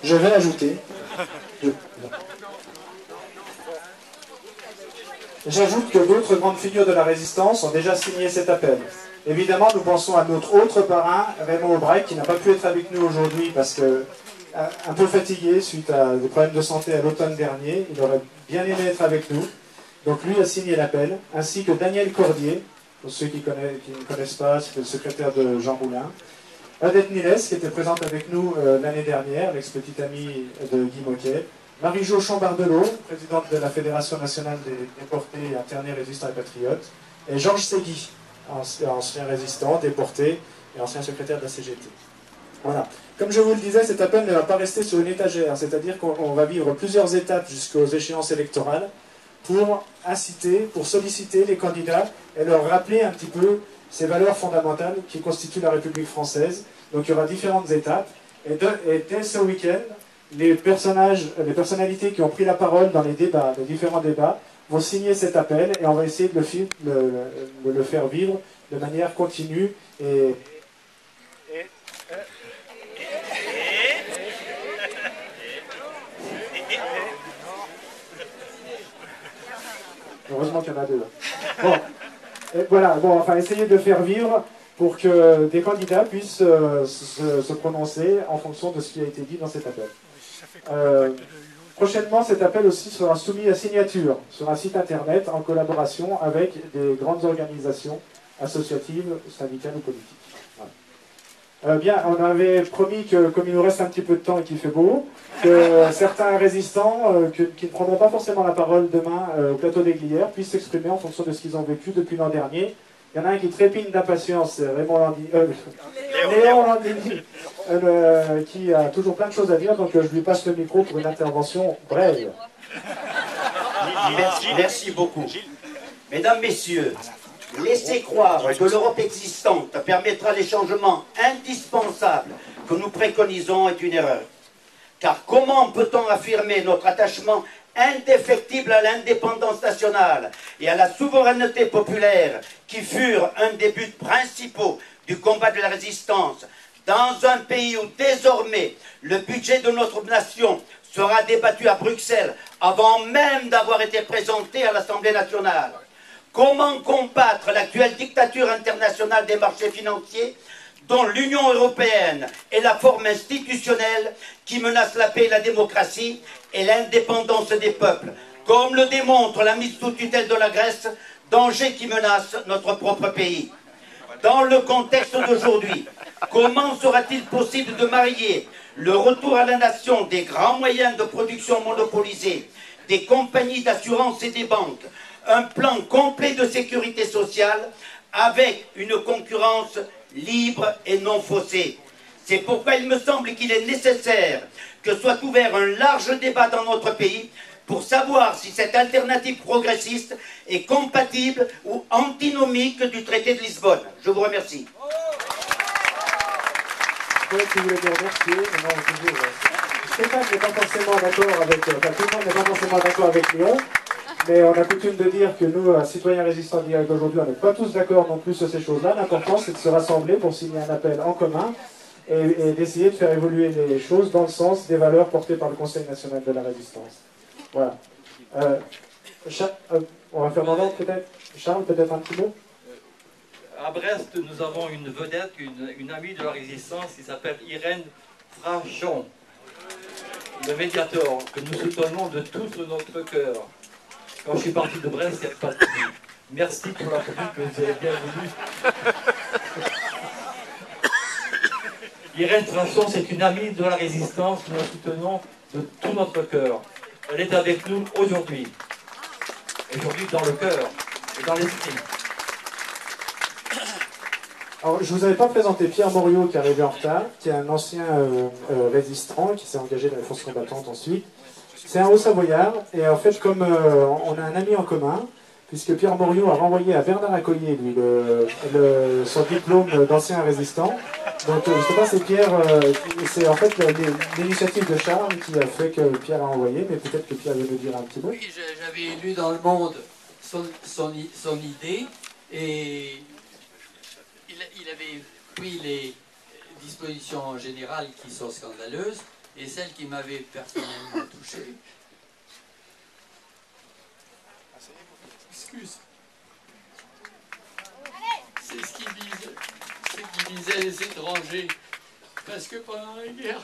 Je vais ajouter... J'ajoute que d'autres grandes figures de la résistance ont déjà signé cet appel. Évidemment, nous pensons à notre autre parrain, Raymond Aubrac, qui n'a pas pu être avec nous aujourd'hui parce que un peu fatigué suite à des problèmes de santé à l'automne dernier. Il aurait bien aimé être avec nous. Donc lui a signé l'appel, ainsi que Daniel Cordier, pour ceux qui ne connaissent pas, c'est le secrétaire de Jean Moulin. Odette Niles, qui était présente avec nous l'année dernière, l'ex-petite amie de Guy Moquet. Marie-Jo Chambardelot, présidente de la Fédération nationale des déportés, internés, résistants et patriotes. Et Georges Segui, ancien résistant, déporté et ancien secrétaire de la CGT. Voilà. Comme je vous le disais, cet appel ne va pas rester sur une étagère, c'est-à-dire qu'on va vivre plusieurs étapes jusqu'aux échéances électorales pour inciter, pour solliciter les candidats et leur rappeler un petit peu ces valeurs fondamentales qui constituent la République française. Donc il y aura différentes étapes. Et dès ce week-end, les personnalités qui ont pris la parole dans les débats, les différents débats, vont signer cet appel et on va essayer de le faire vivre de manière continue et heureusement qu'il y en a deux. Bon, et voilà, bon, enfin, essayer de le faire vivre pour que des candidats puissent se prononcer en fonction de ce qui a été dit dans cet appel. Prochainement, cet appel aussi sera soumis à signature sur un site internet en collaboration avec des grandes organisations associatives, syndicales ou politiques. Voilà. Bien, on avait promis que, comme il nous reste un petit peu de temps et qu'il fait beau, que certains résistants qui ne prendront pas forcément la parole demain au plateau des Glières puissent s'exprimer en fonction de ce qu'ils ont vécu depuis l'an dernier. Il y en a un qui trépigne d'impatience, Léon Landini, qui a toujours plein de choses à dire, donc je lui passe le micro pour une intervention brève. Merci beaucoup. Mesdames, Messieurs, laisser croire que l'Europe existante permettra les changements indispensables que nous préconisons est une erreur. Car comment peut-on affirmer notre attachement indéfectible à l'indépendance nationale et à la souveraineté populaire qui furent un des buts principaux du combat de la résistance dans un pays où désormais le budget de notre nation sera débattu à Bruxelles avant même d'avoir été présenté à l'Assemblée nationale? Comment combattre l'actuelle dictature internationale des marchés financiers dont l'Union européenne est la forme institutionnelle qui menace la paix et la démocratie et l'indépendance des peuples, comme le démontre la mise sous tutelle de la Grèce, danger qui menace notre propre pays? Dans le contexte d'aujourd'hui, comment sera-t-il possible de marier le retour à la nation des grands moyens de production monopolisés, des compagnies d'assurance et des banques, un plan complet de sécurité sociale avec une concurrence libre et non faussée? C'est pourquoi il me semble qu'il est nécessaire que soit ouvert un large débat dans notre pays pour savoir si cette alternative progressiste est compatible ou antinomique du traité de Lisbonne. Je vous remercie. Stéphane n'est pas forcément d'accord avec... tout le monde n'est pas forcément d'accord avec Léon, mais on a coutume de dire que nous, citoyens résistants directs aujourd'hui, on n'est pas tous d'accord non plus sur ces choses-là. L'important, c'est de se rassembler pour signer un appel en commun et d'essayer de faire évoluer les choses dans le sens des valeurs portées par le Conseil national de la résistance. Voilà. On va faire dans l'ordre peut-être. Charles, peut-être un petit mot? À Brest, nous avons une vedette, une amie de la résistance qui s'appelle Irène Frachon, le médiateur, que nous soutenons de tout notre cœur. Quand je suis parti de Brest, il n'y avait pas de pluie. Merci pour la pluie que vous avez bien voulu. Irène Frachon, c'est une amie de la résistance, nous la soutenons de tout notre cœur. Elle est avec nous aujourd'hui. Aujourd'hui dans le cœur et dans l'esprit. Alors, je ne vous avais pas présenté Pierre Moriot qui est arrivé en retard, qui est un ancien résistant, qui s'est engagé dans les forces combattantes ensuite. C'est un Haut-Savoyard, et en fait, comme on a un ami en commun, puisque Pierre Moriot a renvoyé à Bernard Accoyer, lui, son diplôme d'ancien résistant. Donc, je ne sais pas, c'est Pierre, c'est en fait l'initiative de Charles qui a fait que Pierre a envoyé, mais peut-être que Pierre veut nous dire un petit mot. Oui, j'avais lu dans Le Monde son idée, et il avait pris les dispositions générales qui sont scandaleuses, et celle qui m'avait personnellement touché. Excuse. C'est ce qui visait les étrangers. Parce que pendant la guerre,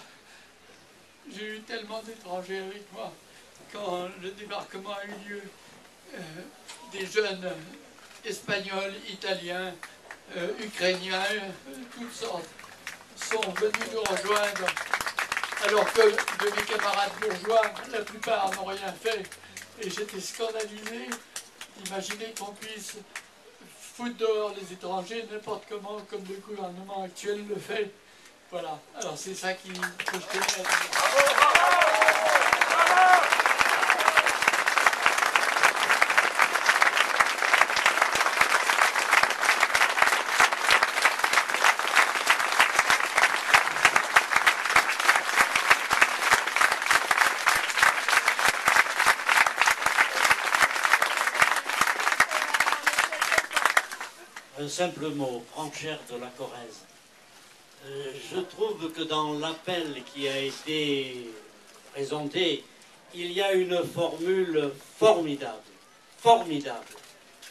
j'ai eu tellement d'étrangers avec moi. Quand le débarquement a eu lieu, des jeunes espagnols, italiens, ukrainiens, toutes sortes, sont venus nous rejoindre, alors que de mes camarades bourgeois, la plupart n'ont rien fait. Et j'étais scandalisé. Imaginez qu'on puisse foutre dehors les étrangers n'importe comment, comme le gouvernement actuel le fait. Voilà. Alors c'est ça que je tenais à dire. Un simple mot, Franchère de la Corrèze. Je trouve que dans l'appel qui a été présenté, il y a une formule formidable, formidable.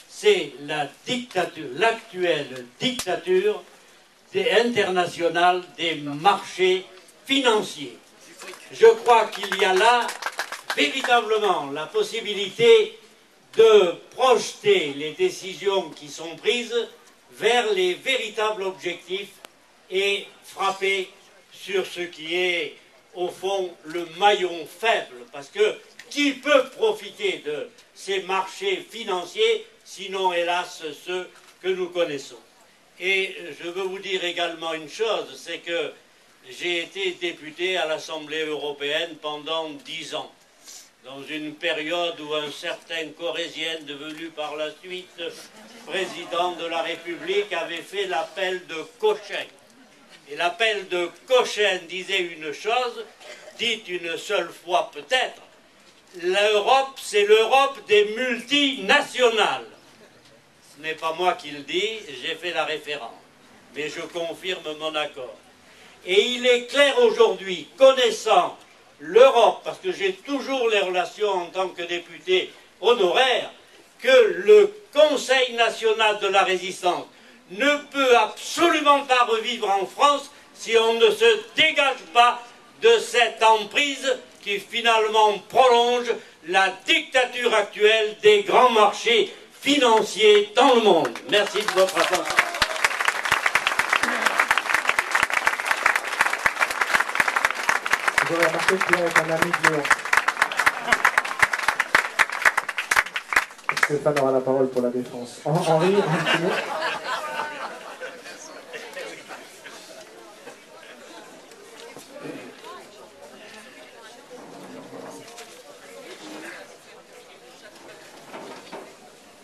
C'est la dictature, l'actuelle dictature internationale des marchés financiers. Je crois qu'il y a là véritablement la possibilité de projeter les décisions qui sont prises vers les véritables objectifs et frapper sur ce qui est, au fond, le maillon faible. Parce que qui peut profiter de ces marchés financiers, sinon, hélas, ceux que nous connaissons? Et je veux vous dire également une chose, c'est que j'ai été député à l'Assemblée européenne pendant 10 ans. Dans une période où un certain Corrézien, devenu par la suite président de la République, avait fait l'appel de Cochin. Et l'appel de Cochin disait une chose, dite une seule fois peut-être, l'Europe, c'est l'Europe des multinationales. Ce n'est pas moi qui le dis, j'ai fait la référence. Mais je confirme mon accord. Et il est clair aujourd'hui, connaissant l'Europe, parce que j'ai toujours les relations en tant que député honoraire, que le Conseil national de la résistance ne peut absolument pas revivre en France si on ne se dégage pas de cette emprise qui finalement prolonge la dictature actuelle des grands marchés financiers dans le monde. Merci de votre attention. Vous avez remarqué que Pierre est un ami de Léon. Stéphane aura la parole pour la défense. Henri, un petit mot.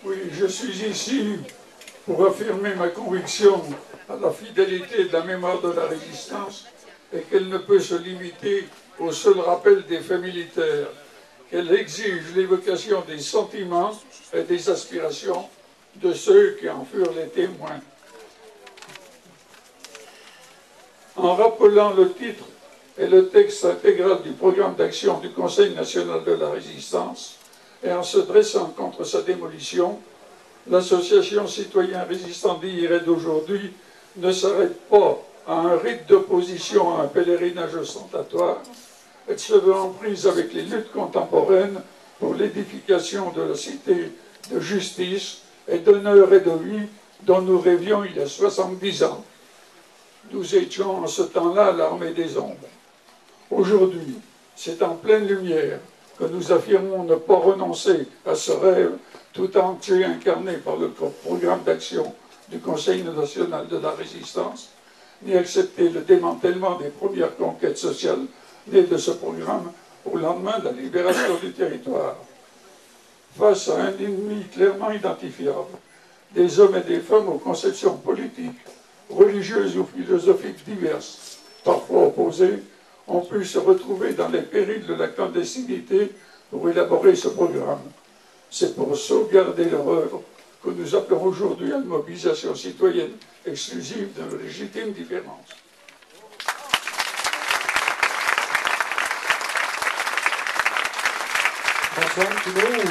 Oui, je suis ici pour affirmer ma conviction à la fidélité de la mémoire de la résistance et qu'elle ne peut se limiter au seul rappel des faits militaires, qu'elle exige l'évocation des sentiments et des aspirations de ceux qui en furent les témoins. En rappelant le titre et le texte intégral du programme d'action du Conseil national de la résistance, et en se dressant contre sa démolition, l'association citoyen résistant d'hier et d'aujourd'hui ne s'arrête pas à un rite d'opposition à un pèlerinage ostentatoire, elle se veut en prise avec les luttes contemporaines pour l'édification de la cité de justice et d'honneur et de vie dont nous rêvions il y a 70 ans. Nous étions en ce temps-là l'armée des ombres. Aujourd'hui, c'est en pleine lumière que nous affirmons ne pas renoncer à ce rêve tout entier incarné par le programme d'action du Conseil national de la résistance, ni accepter le démantèlement des premières conquêtes sociales nées de ce programme au lendemain de la libération du territoire. Face à un ennemi clairement identifiable, des hommes et des femmes aux conceptions politiques, religieuses ou philosophiques diverses, parfois opposées, ont pu se retrouver dans les périls de la clandestinité pour élaborer ce programme. C'est pour sauvegarder leur œuvre que nous appelons aujourd'hui à une mobilisation citoyenne exclusive de nos légitimes différences. François, un petit mot ou...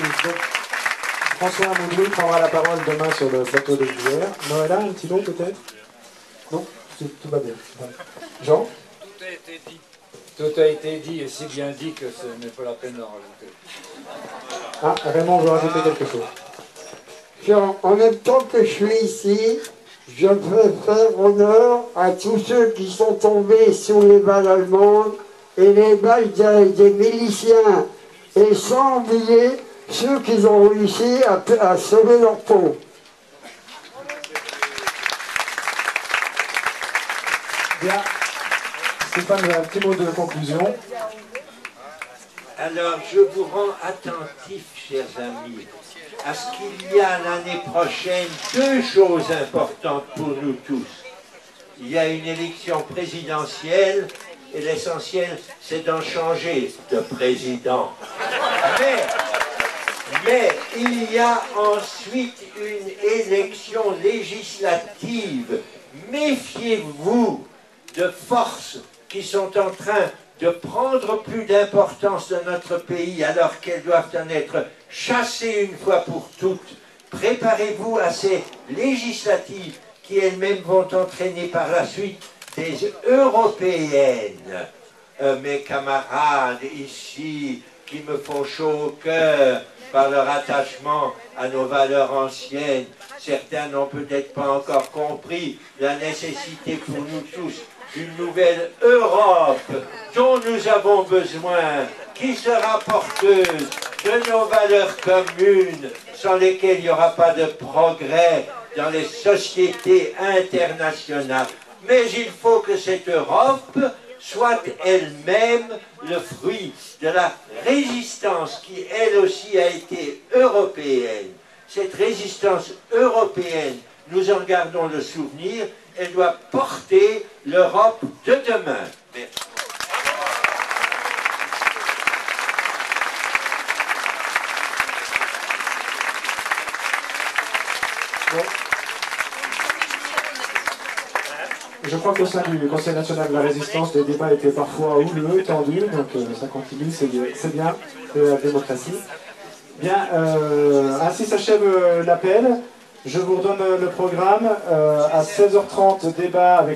François Amoudou prendra la parole demain sur le plateau de JR. Noëlla, un petit mot peut-être? Non, tout va bien. Jean? Tout a été dit. Tout a été dit et si bien dit que ce n'est pas la peine d'en rajouter. Ah, Raymond veut rajouter quelque chose. Jean, en même temps que je suis ici, je veux faire honneur à tous ceux qui sont tombés sous les balles allemandes et les balles des miliciens. Et sans oublier ceux qui ont réussi à sauver leur peau. Bien. Stéphane, un petit mot de conclusion. Alors, je vous rends attentifs, chers amis, à ce qu'il y a l'année prochaine deux choses importantes pour nous tous. Il y a une élection présidentielle et l'essentiel, c'est d'en changer de président. Mais il y a ensuite une élection législative. Méfiez-vous de forces qui sont en train de prendre plus d'importance dans notre pays alors qu'elles doivent en être chassées une fois pour toutes. Préparez-vous à ces législatives qui elles-mêmes vont entraîner par la suite des européennes. Mes camarades ici qui me font chaud au cœur par leur attachement à nos valeurs anciennes, certains n'ont peut-être pas encore compris la nécessité pour nous tous d'une nouvelle Europe dont nous avons besoin, qui sera porteuse de nos valeurs communes, sans lesquelles il n'y aura pas de progrès dans les sociétés internationales. Mais il faut que cette Europe soit elle-même le fruit de la résistance qui, elle aussi, a été européenne. Cette résistance européenne, nous en gardons le souvenir, elle doit porter l'Europe de demain. Merci. Bon. Je crois qu'au sein du Conseil national de la résistance, les débats étaient parfois houleux, tendus, donc ça continue, c'est bien, c'est la démocratie. Bien, ainsi s'achève l'appel. Je vous redonne le programme. À 16h30, débat avec